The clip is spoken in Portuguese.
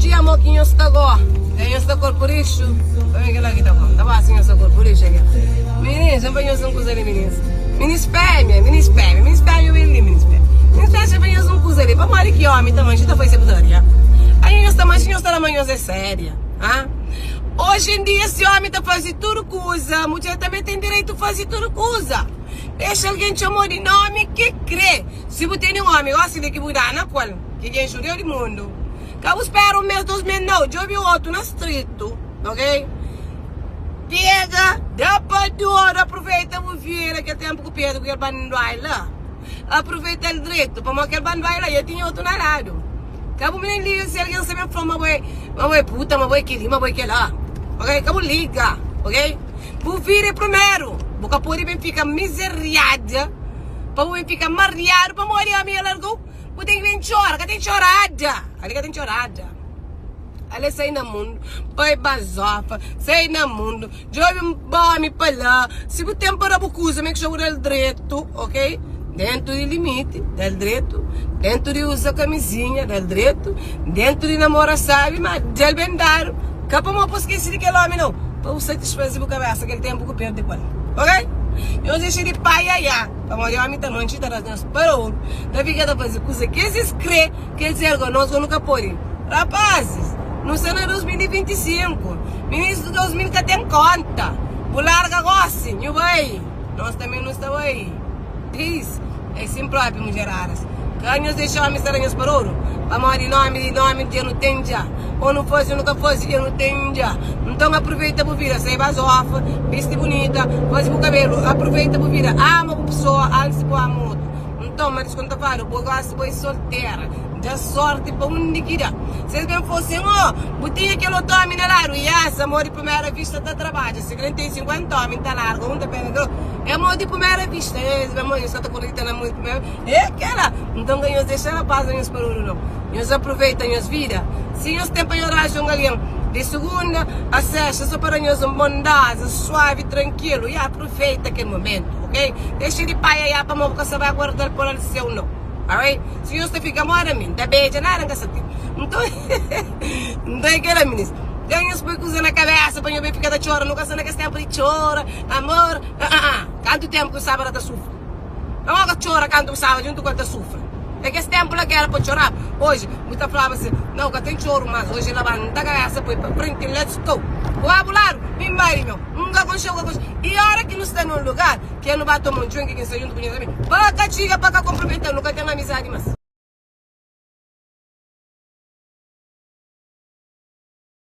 dia moquinho está agora. Ganho esta cor por isso. Também que lá que tá bom. Tá bom assim essa cor por isso aqui. Meninos, não venham com coisa ali, meninos. Mini spam, mini spam, eu ele mini spam. Mini spam, já venham com coisa ali. Vamos ali que homem também, já foi secundária. Aí nós também, nós tá amanhã é séria, ah? Hoje em dia esse homem tá fazendo tudo coisa, a mulher também tem direito a fazer tudo coisa. Deixa alguém te chamar de nome que crê. Se você tem um homem, eu acho que mudar na qual, que quem judeu do mundo. Cabo espera 1 mês, 2 meses, não, eu vi outro na street, ok? Pega, dá para dor, aproveita o vira que tempo que Pedro que ele vai lá. Aproveita o direito, para mostrar que ele vai lá, e tinha outro na lado. Cabo me liga se alguém sabe falar, mas puta, mas que lá. Ok? Cabo liga, ok? Vou vir primeiro, porque por aí fica miserada, para mim fica mareado, para morrer a minha largou. Você tem que vir chorar, que tem chorada. Ali que tem chorada. Ali sai no mundo, vai bazofa, sai no mundo, joga um bom para lá. Se você tem para bucusa, me que o direito, ok? Dentro do limite, del direito, dentro de usar camisinha, del direito, dentro de namorar, sabe, mas del bendaro. Capa não posso esquecer de aquele homem, não. Para você satisfazer a cabeça, aquele tempo que eu perdi com ele, ok? Eu deixei de pai aí, para morrer a mim também, a gente está nas parou. Da vida da fazer coisa que eles creem que eles ergam, nós nunca podem. Rapazes, no ano de 2025, ministro de 2000 que tem conta, por larga gosse, não vai. Nós também não estamos aí. Diz, é assim próprio, mulheradas. Ganhos deixam a mistaranhas para ouro. Para morrer nome, eu não tenho já. Ou não fosse, nunca fosse, eu não tenho já. Então aproveita para vir, sai basofa, veste bonita, faz o cabelo, aproveita para vir, ama a pessoa, alce para a moto. Então, mas quando eu falo, eu gosto de solteira, dá sorte para onde quiser. Se bem fosse, botinha aquele outro homem na larga, e essa, amor de primeira vista, está trabalho. Se ele tem 50 homens, está largo, um está pegando. É amor de primeira vista, amor, eu só estou conectando amor de primeira vista. É aquela. Então, ganhos deixam a paz, ganhos para o não. Eles aproveitam as vidas. Se eles têm para ir um galinho de segunda a sexta, só para nós bondade, suave, tranquilo, e aproveita aquele momento, ok? Deixa de pai aí para mover que você vai guardar por ele seu não, alright? Se você fica mora mim, da beija, nada que você tem. Então, é aquela ministra. Ganha os picos na cabeça, para eu ver ficar da chora, nunca sei naquele tempo de chora, amor, quanto tempo que o sábado está sofrendo? Não é que chora quando o sábado junto com a sofre. É que esse tempo lá que era para chorar. Hoje, muita falava assim, não, que tem choro, mas hoje ela vai, não está cabeça, foi para frente, let's go. O abulado, me vai, meu, nunca conchou, e a hora que não está num lugar, que eu não vai tomar um drink, que está junto com os amigos, para cá, chiga, para cá, comprometer, nunca tem amizade, mas.